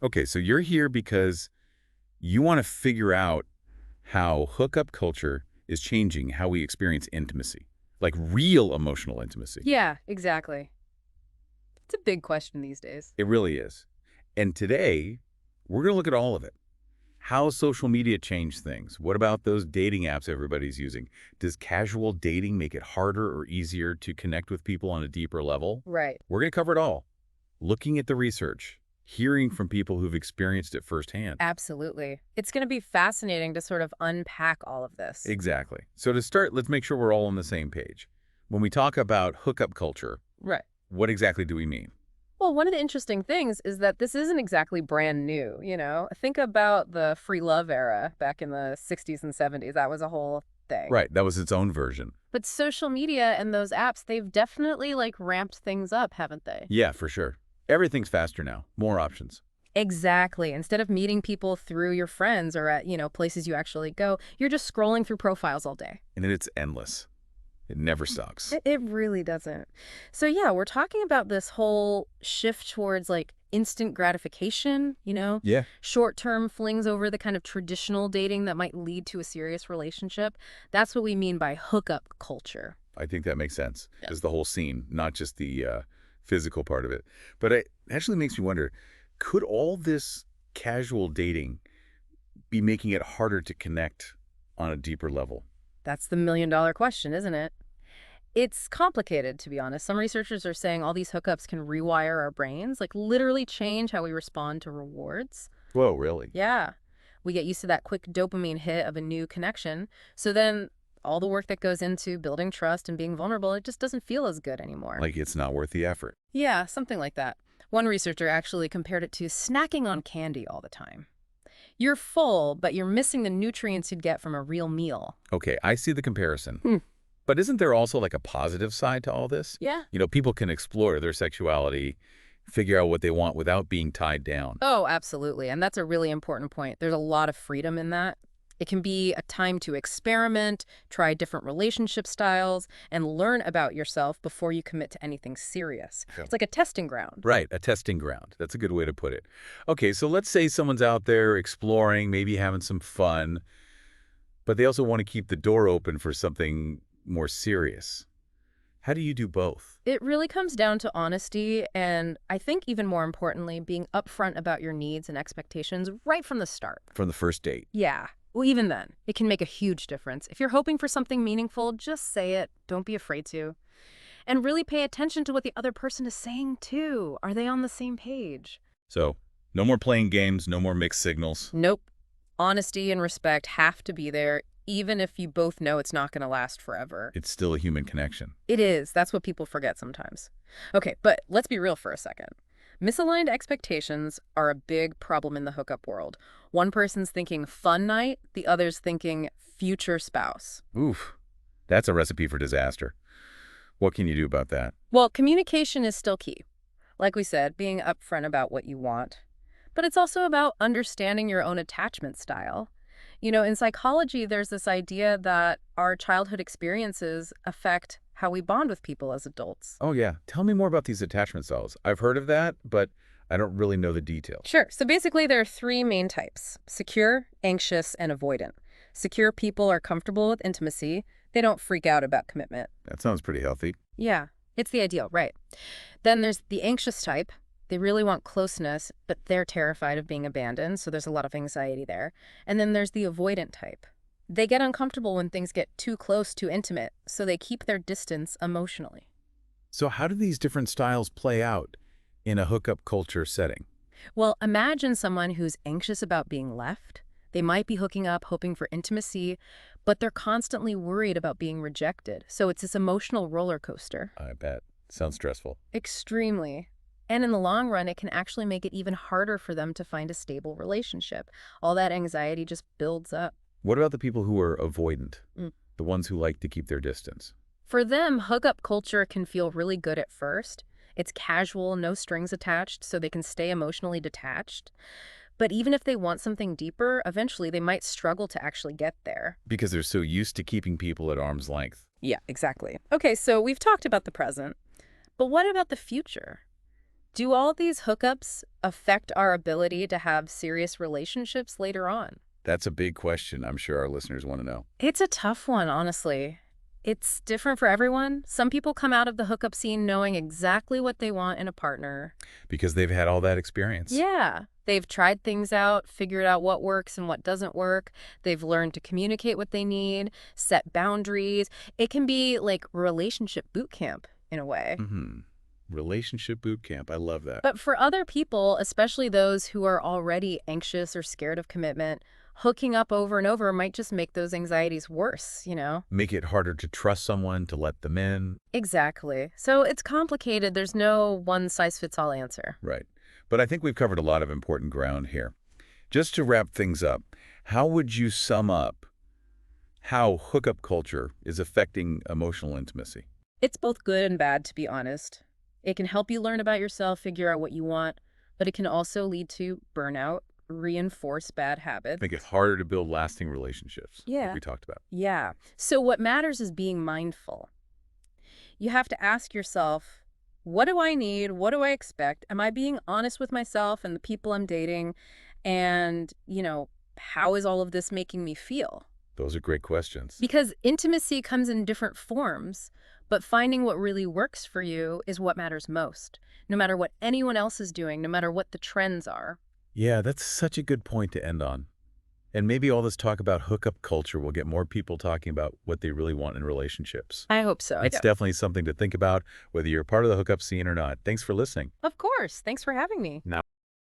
Okay, so you're here because you want to figure out how hookup culture is changing how we experience intimacy, like real emotional intimacy. Yeah, exactly. It's a big question these days. It really is. And today, we're going to look at all of it. How social media changed things. What about those dating apps everybody's using? Does casual dating make it harder or easier to connect with people on a deeper level? Right. We're going to cover it all. Looking at the research, hearing from people who've experienced it firsthand. Absolutely. It's going to be fascinating to sort of unpack all of this. Exactly. So to start, let's make sure we're all on the same page. When we talk about hookup culture, Right. what exactly do we mean? Well, one of the interesting things is that this isn't exactly brand new, you know? Think about the free love era back in the 60s and 70s. That was a whole thing. Right, that was its own version. But social media and those apps, they've definitely like ramped things up, haven't they? Yeah, for sure. Everything's faster now. More options. Exactly. Instead of meeting people through your friends or at, places you actually go, you're just scrolling through profiles all day. And it's endless. It never stops. It really doesn't. So yeah, we're talking about this whole shift towards like instant gratification, Yeah, short-term flings over the kind of traditional dating that might lead to a serious relationship. That's what we mean by hookup culture. I think that makes sense. Yeah. Is the whole scene, not just the physical part of it. But it actually makes me wonder, could all this casual dating be making it harder to connect on a deeper level? That's the million-dollar question, isn't it? It's complicated, to be honest. Some researchers are saying all these hookups can rewire our brains, like literally change how we respond to rewards. Whoa, really? Yeah. We get used to that quick dopamine hit of a new connection. So then all the work that goes into building trust and being vulnerable, it just doesn't feel as good anymore. Like it's not worth the effort. Yeah, something like that. One researcher actually compared it to snacking on candy all the time. You're full, but you're missing the nutrients you'd get from a real meal. Okay, I see the comparison. Hmm. But isn't there also like a positive side to all this? Yeah. People can explore their sexuality, figure out what they want without being tied down. Oh, absolutely. And that's a really important point. There's a lot of freedom in that. It can be a time to experiment, try different relationship styles, and learn about yourself before you commit to anything serious. Yeah. It's like a testing ground. Right, a testing ground. That's a good way to put it. Okay, so let's say someone's out there exploring, maybe having some fun, but they also want to keep the door open for something more serious. How do you do both? It really comes down to honesty and I think even more importantly, being upfront about your needs and expectations right from the start. From the first date? Yeah. Well, even then, it can make a huge difference. If you're hoping for something meaningful, just say it. Don't be afraid to. And really pay attention to what the other person is saying, too. Are they on the same page? So, no more playing games, no more mixed signals. Nope. Honesty and respect have to be there, even if you both know it's not going to last forever. It's still a human connection. It is. That's what people forget sometimes. Okay, but let's be real for a second. Misaligned expectations are a big problem in the hookup world. One person's thinking fun night, the other's thinking future spouse. Oof, that's a recipe for disaster. What can you do about that? Well, communication is still key. Like we said, being upfront about what you want. But it's also about understanding your own attachment style. In psychology, there's this idea that our childhood experiences affect how we bond with people as adults. Oh, yeah. Tell me more about these attachment styles. I've heard of that, but I don't really know the details. Sure. So basically, there are three main types: secure, anxious, and avoidant. Secure people are comfortable with intimacy. They don't freak out about commitment. That sounds pretty healthy. Yeah, it's the ideal, right? Then there's the anxious type. They really want closeness, but they're terrified of being abandoned, so there's a lot of anxiety there. And then there's the avoidant type. They get uncomfortable when things get too close, too intimate, so they keep their distance emotionally. So how do these different styles play out in a hookup culture setting? Well, imagine someone who's anxious about being left. They might be hooking up, hoping for intimacy, but they're constantly worried about being rejected. So it's this emotional roller coaster. I bet. Sounds stressful. Extremely. And in the long run, it can actually make it even harder for them to find a stable relationship. All that anxiety just builds up. What about the people who are avoidant? Mm. The ones who like to keep their distance? For them, hookup culture can feel really good at first. It's casual, no strings attached, so they can stay emotionally detached. But even if they want something deeper, eventually they might struggle to actually get there. Because they're so used to keeping people at arm's length. Yeah, exactly. Okay, so we've talked about the present. But what about the future? Do all these hookups affect our ability to have serious relationships later on? That's a big question I'm sure our listeners want to know. It's a tough one, honestly. It's different for everyone. Some people come out of the hookup scene knowing exactly what they want in a partner. Because they've had all that experience. Yeah. They've tried things out, figured out what works and what doesn't work. They've learned to communicate what they need, set boundaries. It can be like relationship boot camp in a way. Mm-hmm. Relationship boot camp. I love that. But for other people, especially those who are already anxious or scared of commitment, hooking up over and over might just make those anxieties worse. Make it harder to trust someone, to let them in. Exactly. So it's complicated. There's no one-size-fits-all answer. Right. But I think we've covered a lot of important ground here. Just to wrap things up, how would you sum up how hookup culture is affecting emotional intimacy? It's both good and bad, to be honest. It can help you learn about yourself, figure out what you want, but it can also lead to burnout, reinforce bad habits. Make it harder to build lasting relationships, like Yeah. we talked about. Yeah. So what matters is being mindful. You have to ask yourself, what do I need? What do I expect? Am I being honest with myself and the people I'm dating? And how is all of this making me feel? Those are great questions. Because intimacy comes in different forms, but finding what really works for you is what matters most, no matter what anyone else is doing, no matter what the trends are. Yeah, that's such a good point to end on. And maybe all this talk about hookup culture will get more people talking about what they really want in relationships. I hope so. It's definitely something to think about, whether you're part of the hookup scene or not. Thanks for listening. Of course. Thanks for having me. Now